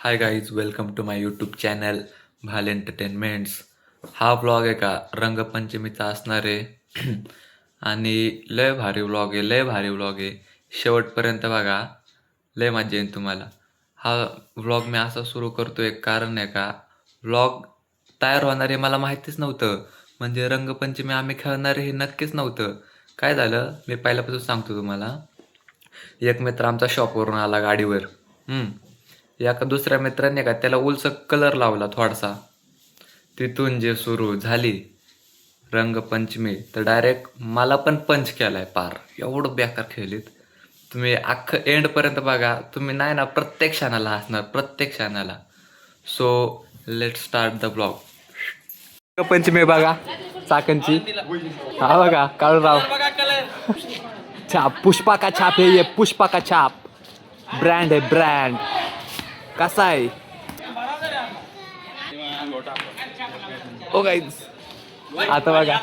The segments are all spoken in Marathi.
High guys, welcome to my YouTube channel Bhal entertainments. हा व्लॉग आहे का रंगपंचमीचा असणार आहे. आणि लय भारी व्लॉग आहे, लय भारी व्लॉग आहे. शेवटपर्यंत बघा, लय मजा येईल तुम्हाला. हा व्लॉग मी असा सुरू करतो, एक कारण आहे का व्लॉग तयार होणार आहे मला माहितीच नव्हतं. म्हणजे रंगपंचमी आम्ही खेळणार हे नक्कीच नव्हतं. काय झालं मी पहिल्यापासून सांगतो तुम्हाला. एक मित्र आमचा शॉपवरून आला गाडीवर. एका दुसऱ्या मित्राने का त्याला उलसक कलर लावला थोडासा. तिथून जे सुरू झाली रंगपंचमी, तर डायरेक्ट मला पण पंच केलाय पार. एवढं बेकार खेळलीत. तुम्ही अख्खं एंडपर्यंत बघा. तुम्ही नाही ना, प्रत्येक क्षणाला हसणार, प्रत्येक क्षणाला. So let start the blog. Rangpanchami बघा चाकणची. हा बघा काळूराव छाप, पुष्पा का छाप है ये, पुष्पा का छाप ब्रँड आहे, ब्रँड. कसा आहे ओ गाईज. आता बघा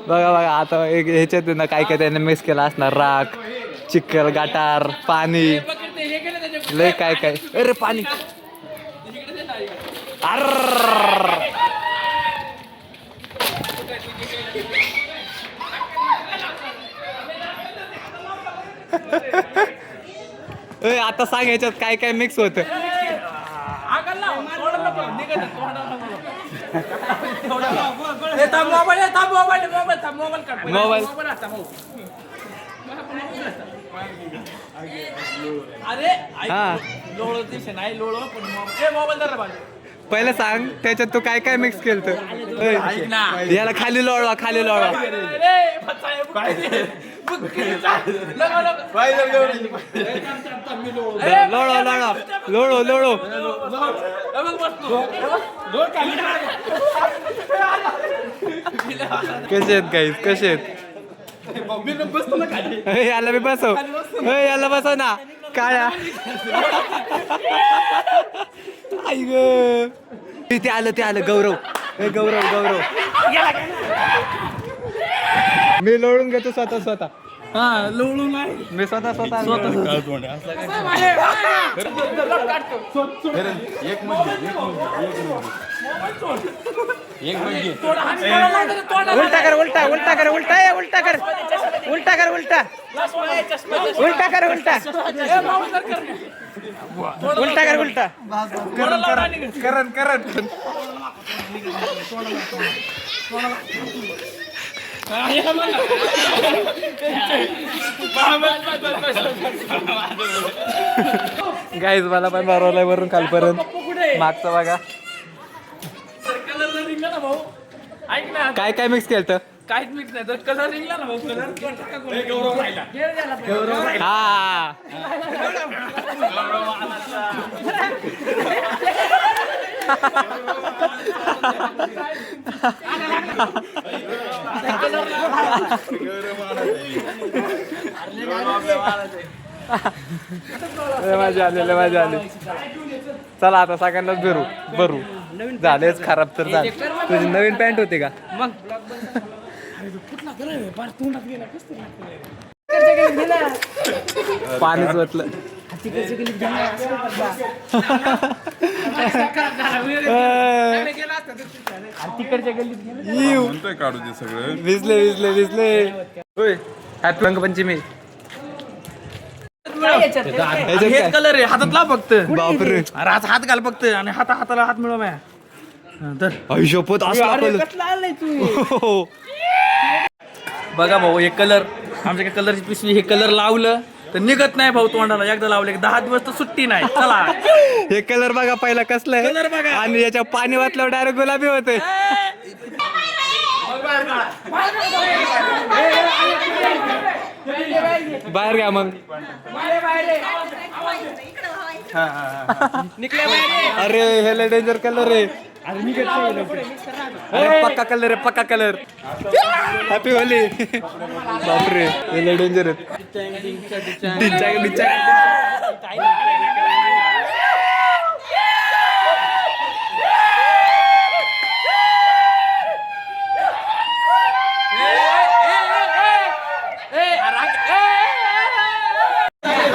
बघा बघा आता ह्याच्यात ना काय काय त्याने मिक्स केला असणार. राख, चिखल, गटार, पाणी, लय काय काय. अरे पाणी, अर्र आता सांग ह्याच्यात काय काय मिक्स होत. मोबाईल हा पहिलं सांग त्याच्यात तू काय काय मिक्स केलं. याला खाली लोळवा, खाली लोळवा. लोळो लोळो लोळो लोळो. कसे आहेत गाईज, कसे आहेत. याला मी बसव, याला बसव ना काळ्या. आई ग, ते आलं गौरव. गौरव मी लोळून घेतो स्वतः. हा लोळू नाही मी स्वतः. उलटा कर, उलटा कर, उलटा कर. करण गाईज मला पण बरवलंय वरून खालपर्यंत. मागचं बघा काय काय मिक्स केलं. काहीच मिक्स नाही तर कलर निघला ना भाऊ. कलर गौरव राहिला. हा मजा आली. चला आता सगळ्यांनाच भरू. झालेच खराब तर झाले. तुझी नवीन पॅन्ट होती का मग. पाणीच ओतलं. काढू दे सगळं. विजले होय. हॅपी रंगपंचमी. हे कलर आहे हातातला फक्त. बापरे, अरे आज हात घाल फक्त आणि हाताला हात मिळव. आयुष्यपत असला बघा भाऊ हे कलर, आमच्या कलरची पिशवी. हे कलर लावलं तर निघत नाही भाऊ तोंडाला. एकदा लावले 10 दिवस तर सुट्टी नाही. चला हे कलर बघा पहिला कसला आहे. कलर बघा. आणि याच्या पाणी वाचल्यावर डायरेक्ट गुलाबी होते. बाहेर घ्या मग. अरे हे लय डेंजर कलर आहे. अरे पक्का कलर. Happy Holy. बापरे हे लय डेंजर आहे.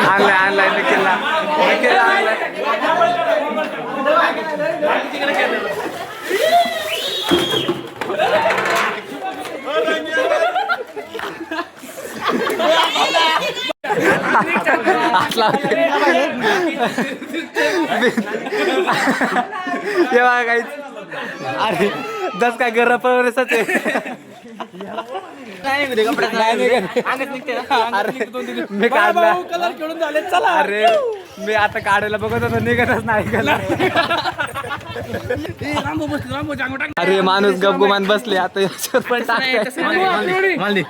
आणलाय निखिलला तेव्हा काही अरे दस काय घर परवरेसच मी काढला कलर खेळून झाले चला. अरे मी आता काढायला बघत होतो निघतच नाही कलर. रामभाऊ जांगो टाक. अरे माणूस गपगुमान बसले आता याच्यावर पण टाकते.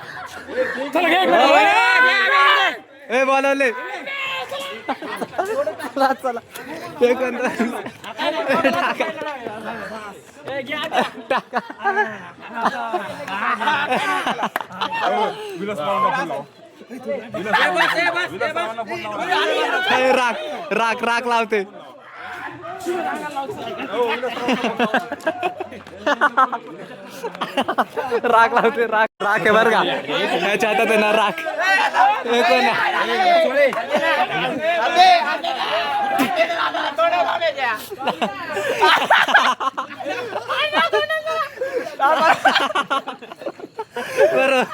ए बोलवले चला चला हे कोण राख राख राख लावते. राख लावते राख राख आहे बरं का याच्या हातात आहे ना राख. हे कोण बरं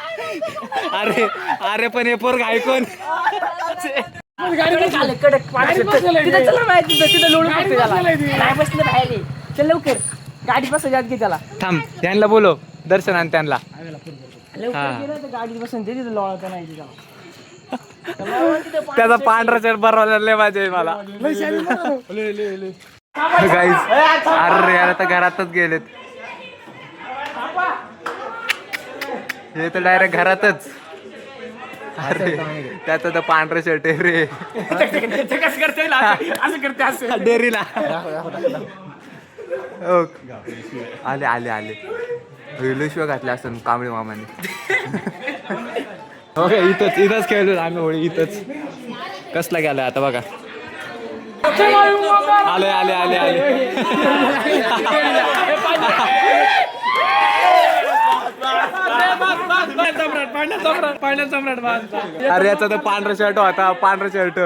अरे अरे पण हे पोरग आहे कोण. लवकर गाडी बस जात घे त्याला. थांब त्यांना बोलो दर्शन आणि त्यांना गाडी बसून दे तिथं लोळायचं नाही तिथं. त्याचा पांढरा शर्ट बरोबर लय मजा आहे मला. गाईस अरे यार आता घरातच गेलेत हे तर डायरेक्ट घरातच. अरे त्याचा तर पांढरा शर्ट आहे रे डेअरीला. आले आले आले शिवाय घातले असं कांबळे मामाने. ओके इथंच इथंच खेळलो आम्ही होळी इथंच. कसला गेलाय आता बघा. आले आले आले आले अरे याचा तर पांढरा शर्ट होता पांढरा शर्ट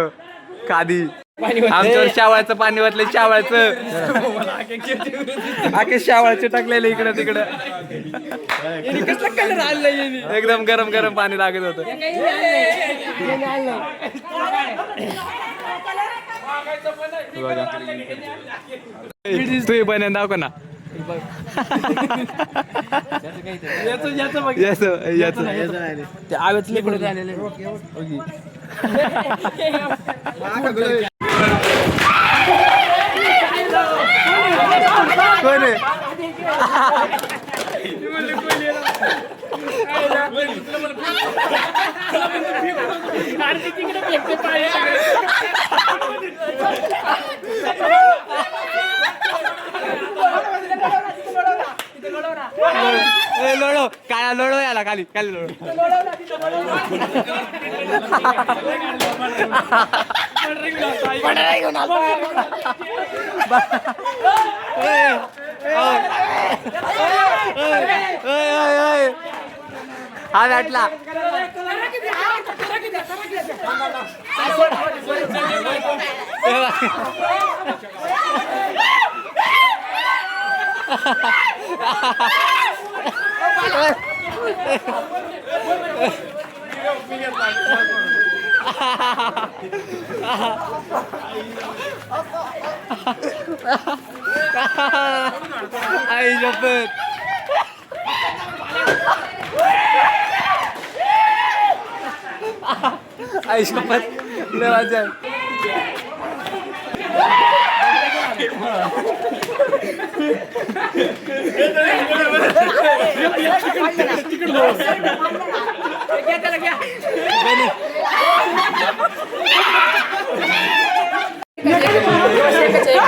खादी. आमच्यावर शावळाचं पाणी वाटलं शावळाचं आखे शावळाचे टाकलेले इकडं तिकडं. एकदम गरम गरम पाणी लागत होत. तू पण दाखव ना कोण आहे. लोळो काय लोळो याला खाली खाली लोळो. हा वाटला आई शपथ. आई शपथ लय मजा.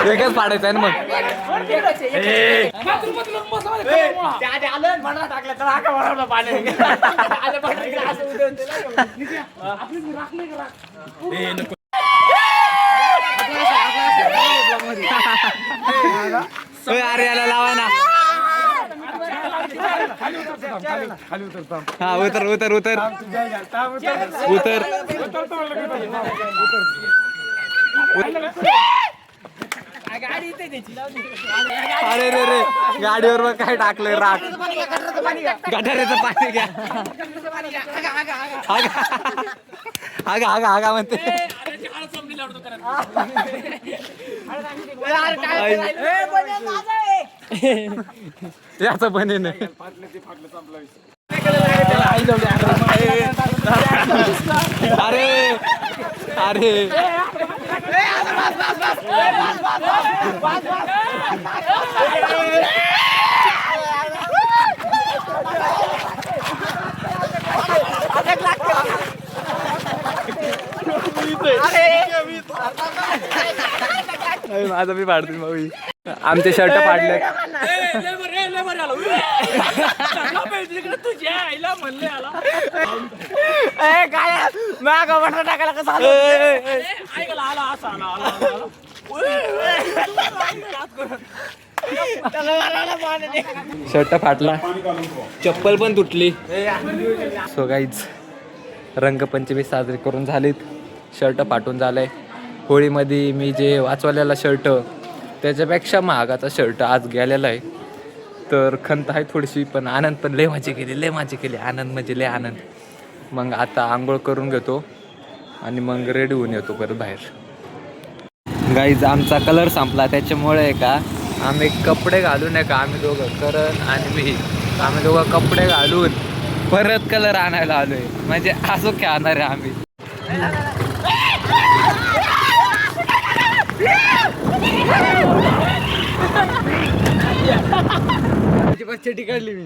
एकच पाडायचं आहे ना मग. अरे याला लावा ना हा उतर उतर उतर उतर अरे रे रे गाडीवर मग काय टाकलंय राख गटाराचं पाणी घ्या हागा हागा हागा म्हणते याचं बने नाही अरे अरे माझं मी पाडतो भाऊ आमचे शर्ट पाडले टाकायला कसं शर्ट फाटला चप्पल पण तुटली सो गाईज रंगपंचमी साजरी करून झालीत शर्ट फाटून झालंय होळीमध्ये मी जे वाचवलेला शर्ट त्याच्यापेक्षा महागाचा शर्ट आज गेलेला आहे तर खंत आहे थोडीशी पण आनंद पण लय मजा केली आनंद म्हणजे लय आनंद मग आता आंघोळ करून घेतो आणि मग रेडी होऊन येतो परत बाहेर गाईज आमचा कलर संपला त्याच्यामुळे का आम्ही कपडे घालून आहे का आम्ही दोघं करण आणि मी आम्ही दोघं कपडे घालून परत कलर आणायला आलोय म्हणजे असं खेळणार आहे आम्ही चटी काढली मी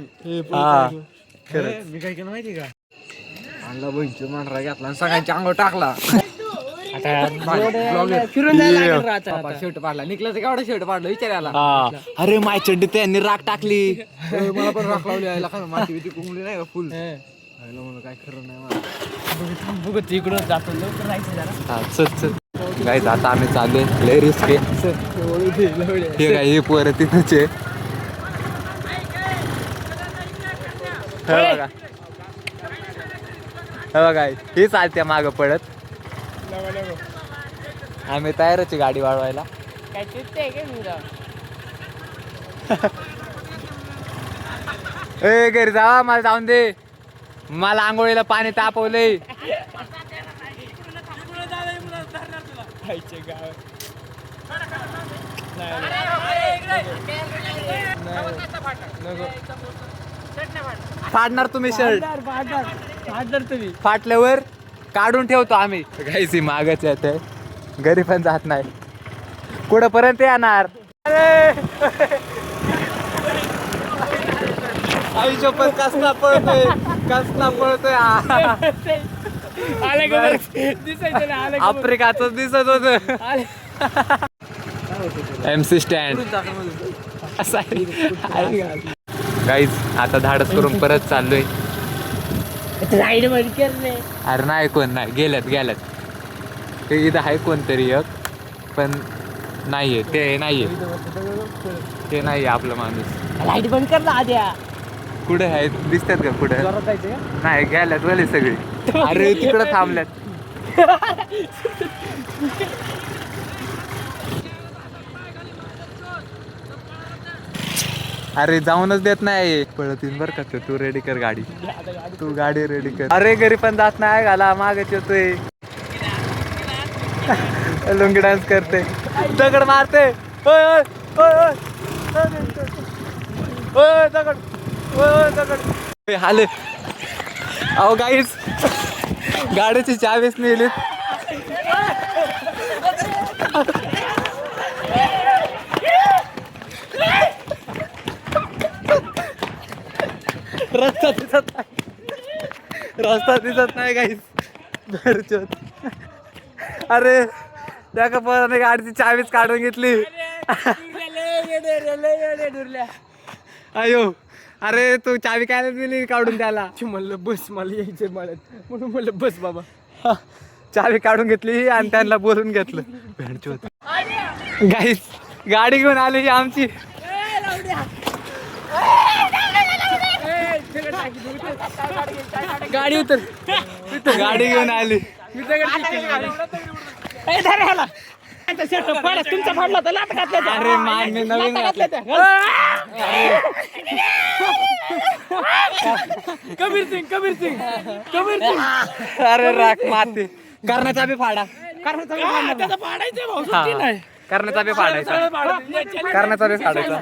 मी काय केलं माहिती का आणला बहिणीचा मांढरा घेतला आणि सगळ्यांच्या अंगावर टाकला फिरून जायला शर्ट पाडला निकला केवढा शर्ट पाडला विचारायला अरे माय चड्डी त्यांनी राख टाकली मला पण राख लावली आयला का माती बिती कुंगली नाही का फुल म्हणून काय खरं नाही मला बघत इकडं जातो लवकर राहायचं जरा चल काय आता आम्ही चालू आहे लय रिस्क हे काय हे पोर तिथंच बघा बघा हे चालते मागं पडत आम्ही तयारच आहे गाडी वाढवायला काय चिडते काय मुलं ए घरी जावा मला जाऊन दे मला आंघोळीला पाणी तापवलंय फाडणार तुम्ही शर्ट फाडणार तुम्ही फाटल्यावर काढून ठेवतो आम्ही गायची मागच येते घरी पण जात नाही कुठपर्यंत येणार आयुष्य पण कसला पळतोय आफ्रिकाच दिसत होत MC स्टँड गाईज आता धाडस करून परत चाललोय राईड बंद कर रे अरे नाही कोण नाही गेल्यात ते इथं आहे कोणतरी एक पण नाहीये ते नाहीये आपलं माणूस लाईट बंद कर ना आद्या कुठे आहेत दिसतात का कुठे नाही गेल्यात वले सगळी अरे तिकडं थांबल्यात अरे जाऊनच देत नाही पळतीन बर का तू रेडी कर गाडी तू गाडी रेडी कर अरे घरी पण जात नाही घाला मागच येतोय लुंगी डान्स करते दगड मारते दगड हाले अहो गाईस गाडीची चावीच नेली रस्ता दिसत नाही गाईस अरे त्या कपाने गाडीची चावीच काढून घेतली अयो अरे तू चावी काय दिली काढून त्याला म्हणलं बस मला यायचं मळत म्हणून म्हणलं बस बाबा चावी काढून घेतली आणि त्यांना बोलून घेतलं गाईस गाडी घेऊन आली आमची गाडी उतर गाडी घेऊन आली. तुमचा फाडला तर लाट घातला अरे मान मी नवीन घातलं. कबीर सिंग अरे राख माती. कर्णाचा बी फाडा. त्याचा फाडायचं भाऊ हा, कर्णाचा बी फाडायचा. कर्णाचा बी फाडायचा.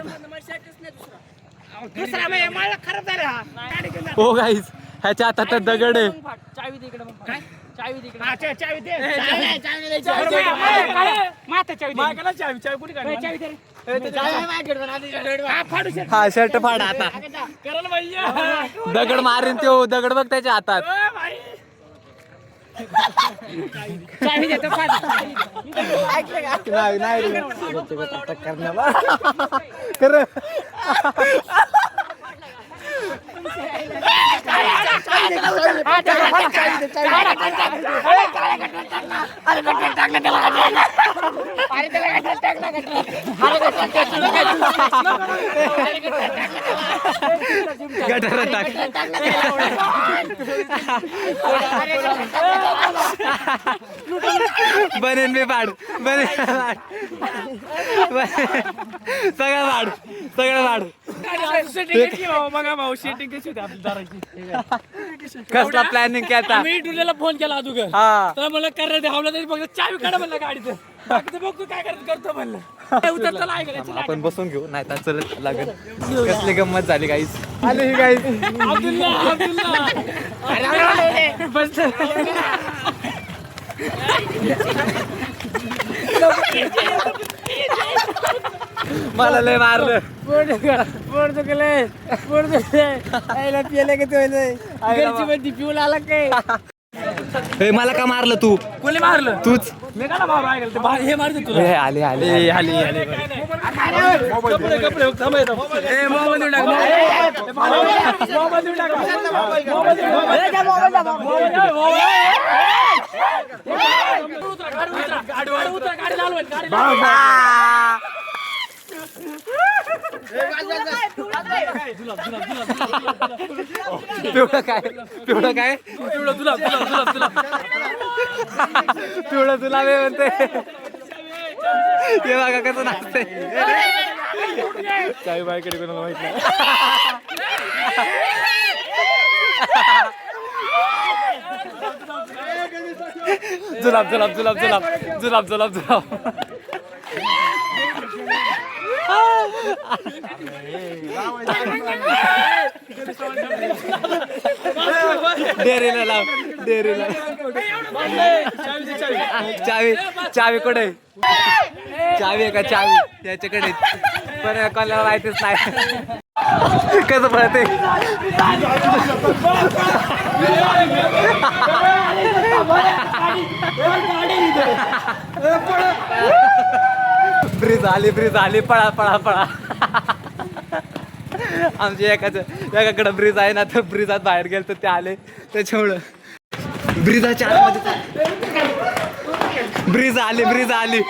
दुसरा मला खराब झाला हा गाडी घेऊन हो गाईस, ह्याच्या हातात तर दगड आहे. चावी दे इकडे मग. चावी दे इकडे. चावी दे. माता चावी दे. चावी कुठे काढली? चावी दे. हा शर्ट फाडा आता. दगड मारीन त्यो. दगड बघ त्याच्या हातात. चावी देतो नाही नाही गटारात टाक. बनेन मी पाड. बनेन सगळं पाड. सगळं पाड. बघा भाऊ सेटिंग कशी होती आपली दाराची. कसला प्लॅनिंग केला. मी डुलेला फोन केला अगोदर. हा तर मला करण्यात हवलं तरी फक्त चावी काढा म्हणलं गाडीचं. बाकीचं बघ तू काय करतो म्हणलं. उतरता ऐकायचं. आपण बसून घेऊ नाही तर चलत लागेल. कसली गंमत झाली गाईस. आले ही गाईस. मला लय मारलं. पिऊला आला काय. हे मला का मारलं तू. कोणी मारलं? तूच. मी का भाऊ ऐकलं ते हे मारते तुला. हे आले आले आले आले. कपडे कपडे थांब येतो. ए मोबाईल देऊन टाक. मोबाईल देऊन टाक. गाडी उतर गाडी चालव गाडी. पिवळं काय. पिवळं काय. तुला पिवळं तुला वे म्हणते. हे बघा कसं नाचते. चावी बाईकडे कोणाला माहित नाही. जुलाब जुलाब जुलाब जुलाब जुलाब जुलाब जुलाब. डेरीला लाव. डेरीला चावी. चावी कुठे. चावी आहे का. चावी त्याच्याकडे पण कोणाला माहितीच नाही. कसं पळते. ब्रिज आली. ब्रिज आली. पळा पळा पळा. आमच्या एकाकडे ब्रिज आहे ना तर ब्रिजात बाहेर गेल तर ते आले त्याच्यामुळं ब्रिजाच्या आतमध्ये. ब्रिज आली. ब्रिज आली.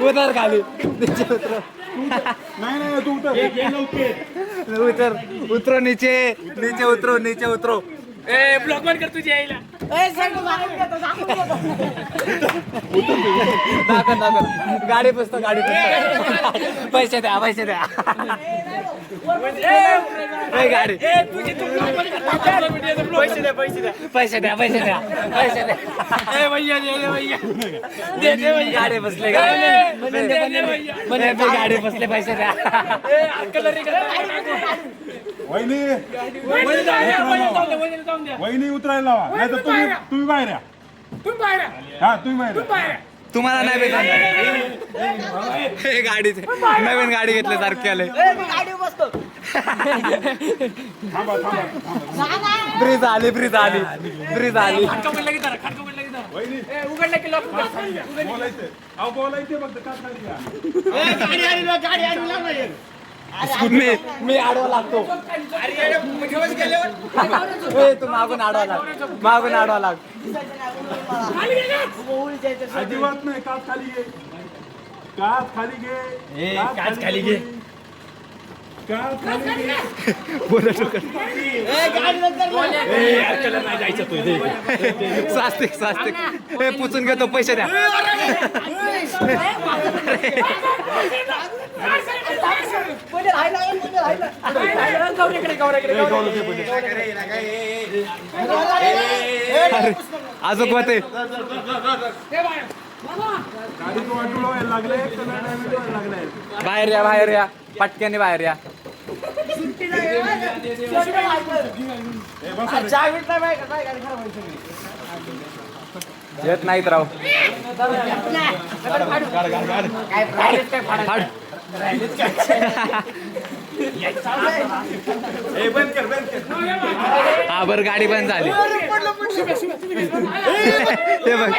उतर खाली. उतर. उतरो नीचे. नीचे उतरो. नीचे उतरो. ए ब्लॉक बंद कर तुझी आईला. दाखव दाखव. गाडी पुसतो. गाडी पुसतो. पैसे द्या. पैसे द्या. गाडी. पैसे द्या पैसे द्या पैसे द्या. पैसे द्या. पैसे द्या. ए भैया दे भैया दे भैया. गाडी बसले. गाडी बसले. पैसे द्या. ए अंकल रे वहिनी जाऊन द्या. वहिनी उतरायला लावा नाही तर तुम्ही बाहेर या. तुम्ही बाहेर हा तुम्ही बाहेर या. तुम्हाला नाही भेटणार. हे गाडीचे नवीन गाडी घेतले सारखे आले. थांबा थांबा थांबा. ब्रिज आली. ब्रिज आली. ब्रिज आली. खडका पडला की जरा खडका पडला की जरा. वहिनी उघडलं की लोक बोलायचं अहो बोलायचं फक्त का खाली घ्या गाडी आली लागली. मी आडवा लागतो तू मागून आडवा लाग मागून आडवा लाग अजिबात नाही काच खाली घे काच खाली घे काच खाली घे काच खाली घे स्वास्तिक स्वास्तिक हे पुचून घेतो पैसे द्या अजून होते गाडीचं वाटूळ व्हायला लागले कलर डॅमेज व्हायला लागलाय बाहेर या पटक्याने बाहेर या हे बसा रे. येत नाहीत राव हा बरं गाडी बंद झाली ते बघ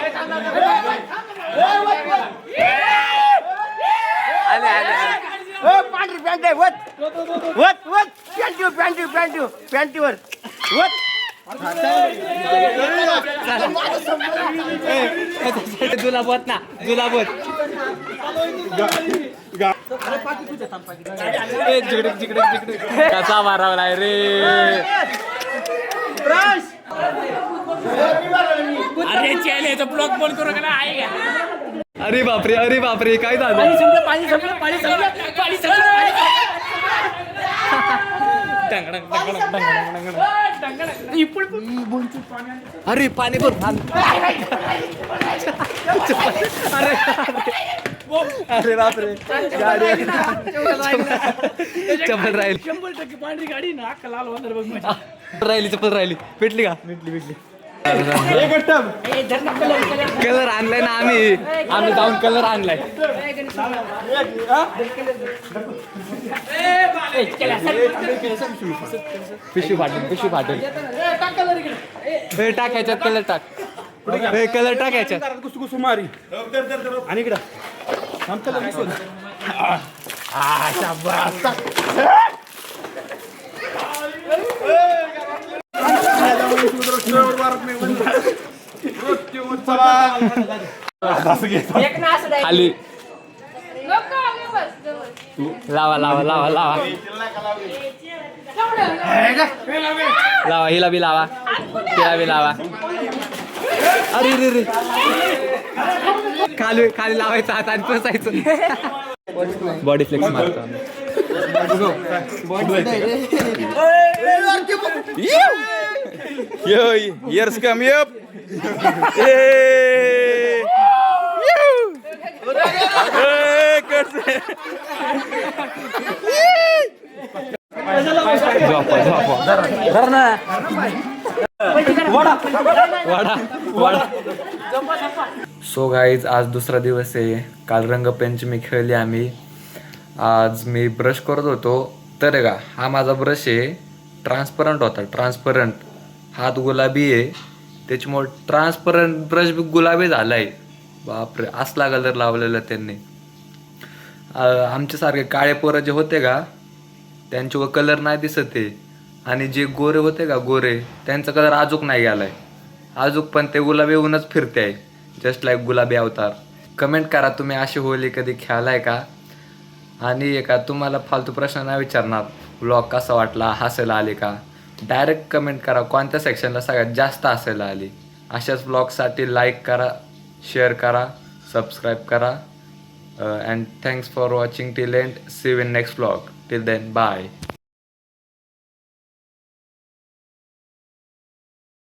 आले आले पांढरी पॅन्ट आहे वत पॅन्टीवर वत जुलाबत ना जुलाबत कसा मारावलाय रे अरे चेले तो ब्लॉक बंद करू का आहे का अरे बापरे काय झालं पाणी संपलं अरे पाणी भर अरे अरे बापरे गाडी चप्पल राहील 100% पांढरी गाडी ना अक्का लाल होणार बघ माझी. चप्पल राहिली पेटली का कलर आणलाय ना आम्ही जाऊन कलर आणलाय पिशवी फाटेल टाकायच्यात कलर टाक कलर टाकायच्यात कुसकुस मारी आणि इकडं खाली लावा हिला बी लावा तिला बी लावा अरे रे खाली लावायचं हात आणि बसायचं बॉडी फ्लेक्स मारतो Years come up. So guys आज दुसरा दिवस आहे. काल रंगपंचमी खेळली आम्ही. आज मी ब्रश करत होतो तर का हा माझा ब्रश आहे ट्रान्सपरंट होता ट्रान्सपरंट हात गुलाबी आहे त्याच्यामुळे ट्रान्सपरंट ब्रश बी गुलाबी झालाय. बापरे असला कलर लावलेला त्यांनी. आमच्यासारखे काळे पोरं जे होते का त्यांच्यावर कलर नाही दिसत आहे आणि जे गोरे होते का गोरे त्यांचा कलर अजूक नाही गेलाय अजूक पण ते गुलाबी होऊनच फिरते आहे जस्ट लाईक गुलाबी अवतार. कमेंट करा तुम्ही अशी होली कधी खेळलाय का आणि एका तुम्हाला फालतू प्रश्न नाही विचारणार. व्लॉग कसा वाटला हसायला आले का डायरेक्ट कमेंट करा कोणत्या सेक्शनला सगळ्यात जास्त हसायला आली. अशाच व्लॉगसाठी लाईक करा शेअर करा सबस्क्राईब करा and thanks for watching till end see you in next vlog till then bye.